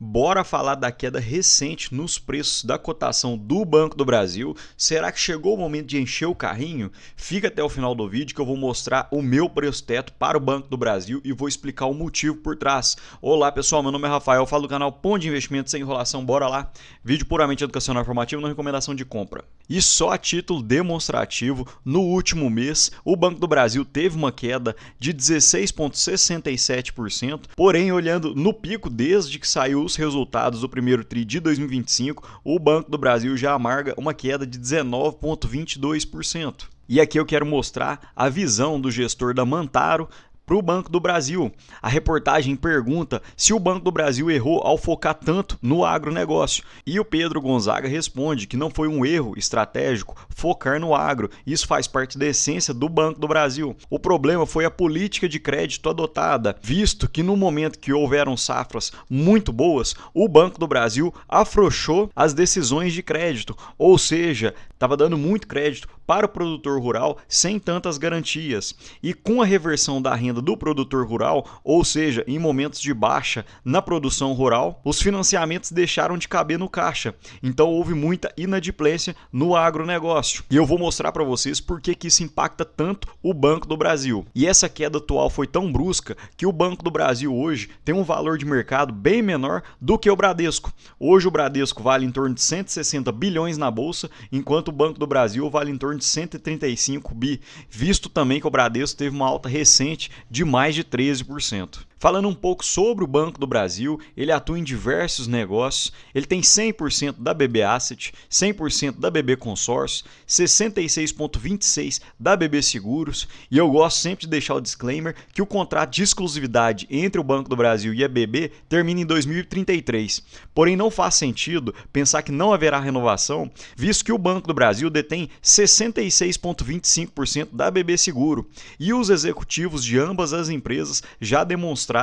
Bora falar da queda recente nos preços da cotação do Banco do Brasil. Será que chegou o momento de encher o carrinho? Fica até o final do vídeo que eu vou mostrar o meu preço teto para o Banco do Brasil e vou explicar o motivo por trás. Olá pessoal, meu nome é Rafael, eu falo do canal Ponto de Investimento Sem Enrolação, bora lá? Vídeo puramente educacional e informativo, não recomendação de compra. E só a título demonstrativo, no último mês, o Banco do Brasil teve uma queda de 16,67%, porém olhando no pico desde que saiu os resultados do primeiro TRI de 2025, o Banco do Brasil já amarga uma queda de 19,22%. E aqui eu quero mostrar a visão do gestor da Mantaro para o Banco do Brasil. A reportagem pergunta se o Banco do Brasil errou ao focar tanto no agronegócio. E o Pedro Gonzaga responde que não foi um erro estratégico focar no agro. Isso faz parte da essência do Banco do Brasil. O problema foi a política de crédito adotada, visto que no momento que houveram safras muito boas, o Banco do Brasil afrouxou as decisões de crédito, ou seja, estava dando muito crédito para o produtor rural sem tantas garantias. E com a reversão da renda do produtor rural, ou seja, em momentos de baixa na produção rural, os financiamentos deixaram de caber no caixa. Então houve muita inadimplência no agronegócio. E eu vou mostrar para vocês por que isso impacta tanto o Banco do Brasil. E essa queda atual foi tão brusca que o Banco do Brasil hoje tem um valor de mercado bem menor do que o Bradesco. Hoje o Bradesco vale em torno de 160 bilhões na bolsa, enquanto o Banco do Brasil vale em torno de 135 bi, visto também que o Bradesco teve uma alta recente de mais de 13%. Falando um pouco sobre o Banco do Brasil, ele atua em diversos negócios, ele tem 100% da BB Asset, 100% da BB Consórcio, 66,26% da BB Seguros, e eu gosto sempre de deixar o disclaimer que o contrato de exclusividade entre o Banco do Brasil e a BB termina em 2033. Porém, não faz sentido pensar que não haverá renovação, visto que o Banco do Brasil detém 66,25% da BB Seguro, e os executivos de ambas as empresas já demonstraram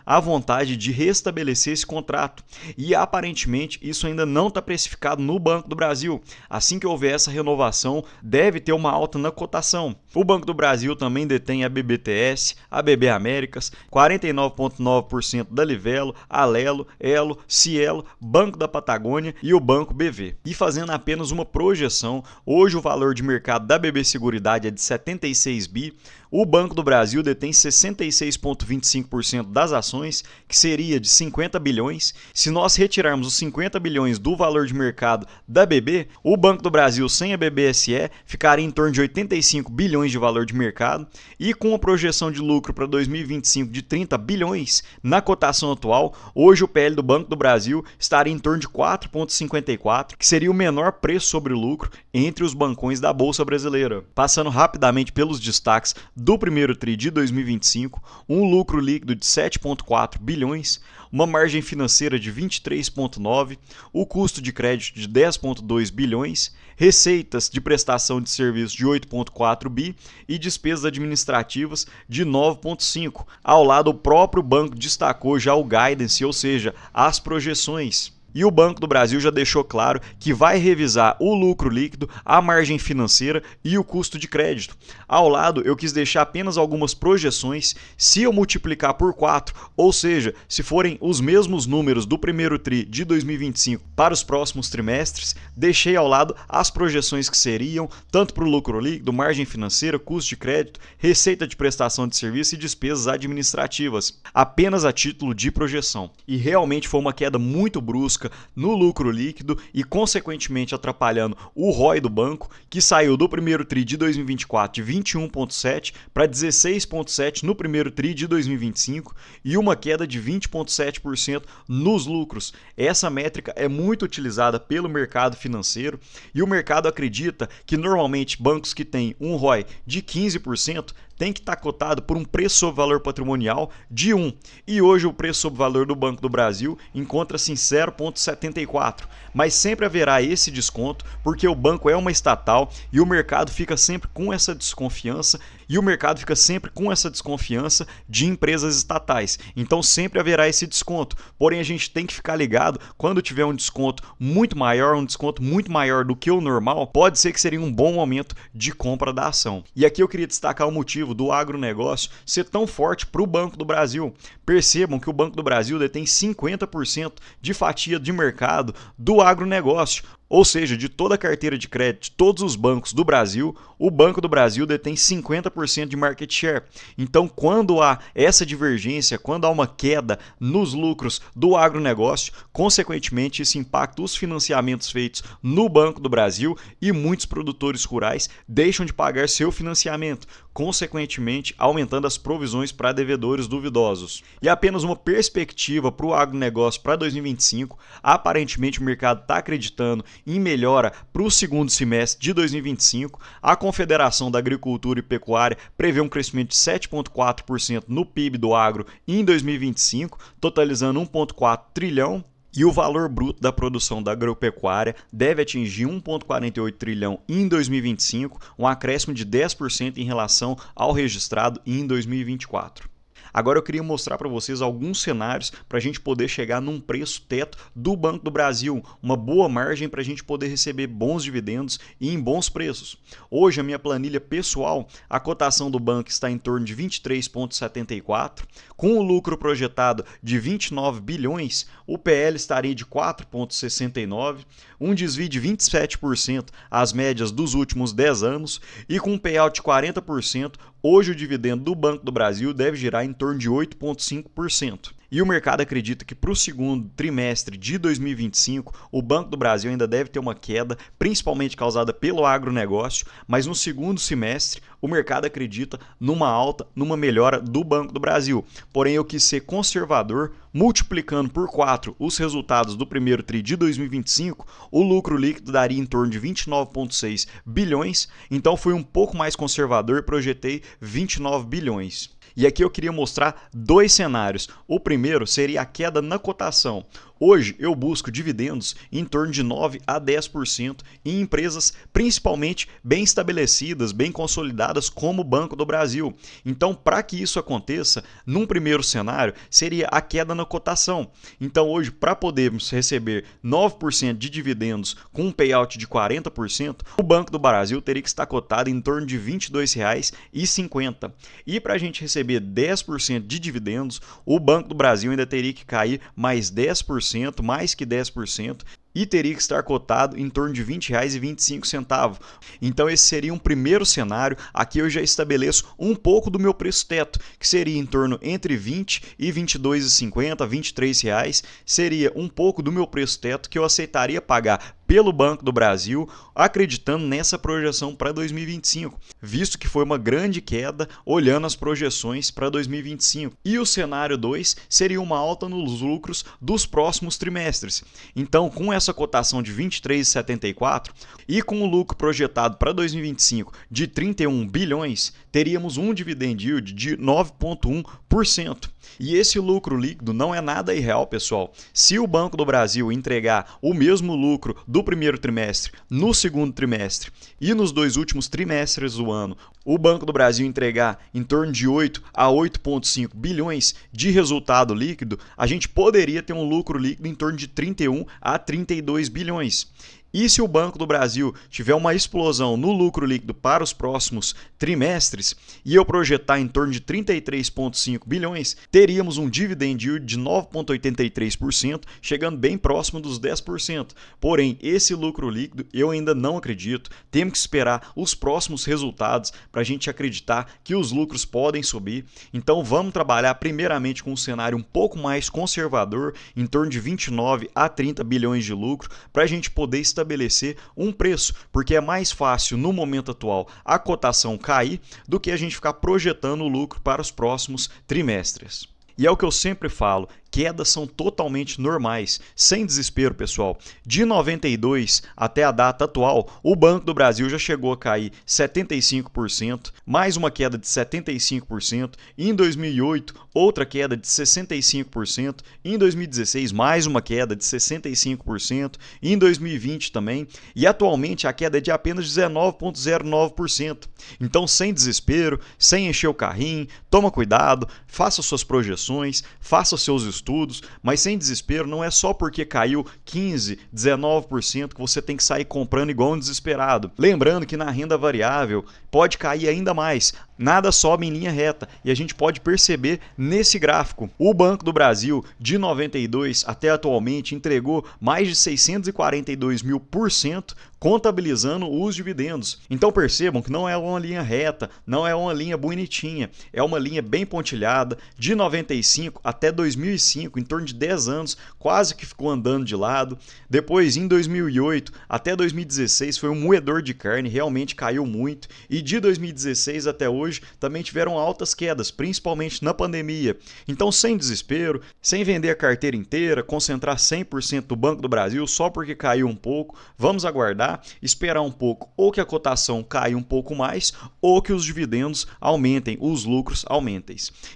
a vontade de restabelecer esse contrato. E aparentemente isso ainda não está precificado no Banco do Brasil. Assim que houver essa renovação, deve ter uma alta na cotação. O Banco do Brasil também detém a BBTS, a BB Américas, 49,9% da Livelo, Alelo, Elo, Cielo, Banco da Patagônia e o Banco BV. E fazendo apenas uma projeção, hoje o valor de mercado da BB Seguridade é de 76 bi, o Banco do Brasil detém 66,25% das ações, que seria de 50 bilhões. Se nós retirarmos os 50 bilhões do valor de mercado da BB, o Banco do Brasil sem a BBSE ficaria em torno de 85 bilhões de valor de mercado, e com a projeção de lucro para 2025 de 30 bilhões, na cotação atual, hoje o PL do Banco do Brasil estaria em torno de 4,54, que seria o menor preço sobre lucro entre os bancões da Bolsa Brasileira. Passando rapidamente pelos destaques do primeiro TRI de 2025, um lucro líquido de 7,4 bilhões, uma margem financeira de 23,9, o custo de crédito de 10,2 bilhões, receitas de prestação de serviços de 8,4 bi e despesas administrativas de 9,5. Ao lado, o próprio banco destacou já o guidance, ou seja, as projeções. E o Banco do Brasil já deixou claro que vai revisar o lucro líquido, a margem financeira e o custo de crédito. Ao lado, eu quis deixar apenas algumas projeções. Se eu multiplicar por 4, ou seja, se forem os mesmos números do primeiro TRI de 2025 para os próximos trimestres, deixei ao lado as projeções que seriam tanto para o lucro líquido, margem financeira, custo de crédito, receita de prestação de serviço e despesas administrativas, apenas a título de projeção. E realmente foi uma queda muito brusca no lucro líquido e, consequentemente, atrapalhando o ROI do banco, que saiu do primeiro TRI de 2024 de 21,7% para 16,7% no primeiro TRI de 2025 e uma queda de 20,7% nos lucros. Essa métrica é muito utilizada pelo mercado financeiro e o mercado acredita que normalmente bancos que têm um ROI de 15% tem que estar cotado por um preço sobre valor patrimonial de 1. E hoje o preço sobre valor do Banco do Brasil encontra-se em 0,74. Mas sempre haverá esse desconto porque o banco é uma estatal e o mercado fica sempre com essa desconfiança E o mercado fica sempre com essa desconfiança de empresas estatais. Então sempre haverá esse desconto. Porém, a gente tem que ficar ligado quando tiver um desconto muito maior do que o normal, pode ser que seria um bom momento de compra da ação. E aqui eu queria destacar o motivo do agronegócio ser tão forte para o Banco do Brasil. Percebam que o Banco do Brasil detém 50% de fatia de mercado do agronegócio. Ou seja, de toda a carteira de crédito de todos os bancos do Brasil, o Banco do Brasil detém 50% de market share. Então, quando há essa divergência, quando há uma queda nos lucros do agronegócio, consequentemente isso impacta os financiamentos feitos no Banco do Brasil e muitos produtores rurais deixam de pagar seu financiamento, consequentemente aumentando as provisões para devedores duvidosos. E apenas uma perspectiva para o agronegócio para 2025, aparentemente o mercado está acreditando em melhora para o segundo semestre de 2025. A Confederação da Agricultura e Pecuária prevê um crescimento de 7,4% no PIB do agro em 2025, totalizando 1,4 trilhão. E o valor bruto da produção da agropecuária deve atingir 1,48 trilhão em 2025, um acréscimo de 10% em relação ao registrado em 2024. Agora eu queria mostrar para vocês alguns cenários para a gente poder chegar num preço teto do Banco do Brasil, uma boa margem para a gente poder receber bons dividendos e em bons preços. Hoje a minha planilha pessoal, a cotação do banco está em torno de 23,74, com o lucro projetado de 29 bilhões, o PL estaria de 4,69, um desvio de 27% às médias dos últimos 10 anos e com um payout de 40%, hoje o dividendo do Banco do Brasil deve girar em torno de 8,5%. E o mercado acredita que para o segundo trimestre de 2025, o Banco do Brasil ainda deve ter uma queda, principalmente causada pelo agronegócio, mas no segundo semestre o mercado acredita numa alta, numa melhora do Banco do Brasil. Porém, eu quis ser conservador, multiplicando por 4 os resultados do primeiro tri de 2025, o lucro líquido daria em torno de 29,6 bilhões, então fui um pouco mais conservador e projetei 29 bilhões. E aqui eu queria mostrar dois cenários. O primeiro seria a queda na cotação. Hoje eu busco dividendos em torno de 9 a 10% em empresas principalmente bem estabelecidas, bem consolidadas como o Banco do Brasil. Então, para que isso aconteça, num primeiro cenário, seria a queda na cotação. Então, hoje, para podermos receber 9% de dividendos com um payout de 40%, o Banco do Brasil teria que estar cotado em torno de R$ 22,50. E para a gente receber 10% de dividendos, o Banco do Brasil ainda teria que cair mais 10%, mais que 10%, e teria que estar cotado em torno de R$ 20,25. Então esse seria um primeiro cenário. Aqui eu já estabeleço um pouco do meu preço teto, que seria em torno entre 20 e R$ 22,50, R$ 23 reais. Seria um pouco do meu preço teto que eu aceitaria pagar pelo Banco do Brasil, acreditando nessa projeção para 2025, visto que foi uma grande queda olhando as projeções para 2025. E o cenário 2 seria uma alta nos lucros dos próximos trimestres. Então, com essa cotação de 23,74 e com o lucro projetado para 2025 de 31 bilhões, teríamos um dividend yield de 9,1%. E esse lucro líquido não é nada irreal, pessoal. Se o Banco do Brasil entregar o mesmo lucro do primeiro trimestre no segundo trimestre e nos dois últimos trimestres do ano, o Banco do Brasil entregar em torno de 8 a 8,5 bilhões de resultado líquido, a gente poderia ter um lucro líquido em torno de 31 a 32 bilhões. E se o Banco do Brasil tiver uma explosão no lucro líquido para os próximos trimestres e eu projetar em torno de 33,5 bilhões, teríamos um dividend yield de 9,83%, chegando bem próximo dos 10%. Porém, esse lucro líquido eu ainda não acredito. Temos que esperar os próximos resultados para a gente acreditar que os lucros podem subir. Então vamos trabalhar primeiramente com um cenário um pouco mais conservador, em torno de 29 a 30 bilhões de lucro, para a gente poder estabelecer um preço, porque é mais fácil no momento atual a cotação cair do que a gente ficar projetando o lucro para os próximos trimestres. E é o que eu sempre falo, quedas são totalmente normais, sem desespero, pessoal. De 92 até a data atual, o Banco do Brasil já chegou a cair 75%, mais uma queda de 75%, em 2008 outra queda de 65%, em 2016 mais uma queda de 65%, em 2020 também, e atualmente a queda é de apenas 19,09%. Então, sem desespero, sem encher o carrinho, toma cuidado, faça suas projeções, faça seus estudos, mas sem desespero. Não é só porque caiu 15, 19% que você tem que sair comprando igual um desesperado. Lembrando que na renda variável pode cair ainda mais, nada sobe em linha reta, e a gente pode perceber nesse gráfico. O Banco do Brasil, de 92 até atualmente, entregou mais de 642.000%, contabilizando os dividendos. Então percebam que não é uma linha reta, não é uma linha bonitinha, é uma linha bem pontilhada. De 95 até 2005, em torno de 10 anos, quase que ficou andando de lado. Depois, em 2008 até 2016, foi um moedor de carne, realmente caiu muito. E de 2016 até hoje, também tiveram altas quedas, principalmente na pandemia. Então, sem desespero, sem vender a carteira inteira, concentrar 100% do Banco do Brasil só porque caiu um pouco, vamos aguardar, esperar um pouco, ou que a cotação caia um pouco mais, ou que os dividendos aumentem, os lucros aumentem.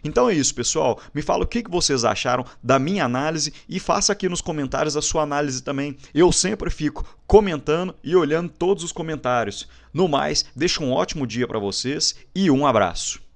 Então é isso, pessoal. Me fala o que vocês acharam da minha análise e faça aqui nos comentários a sua análise também. Eu sempre fico comentando e olhando todos os comentários. No mais, deixo um ótimo dia para vocês e um abraço.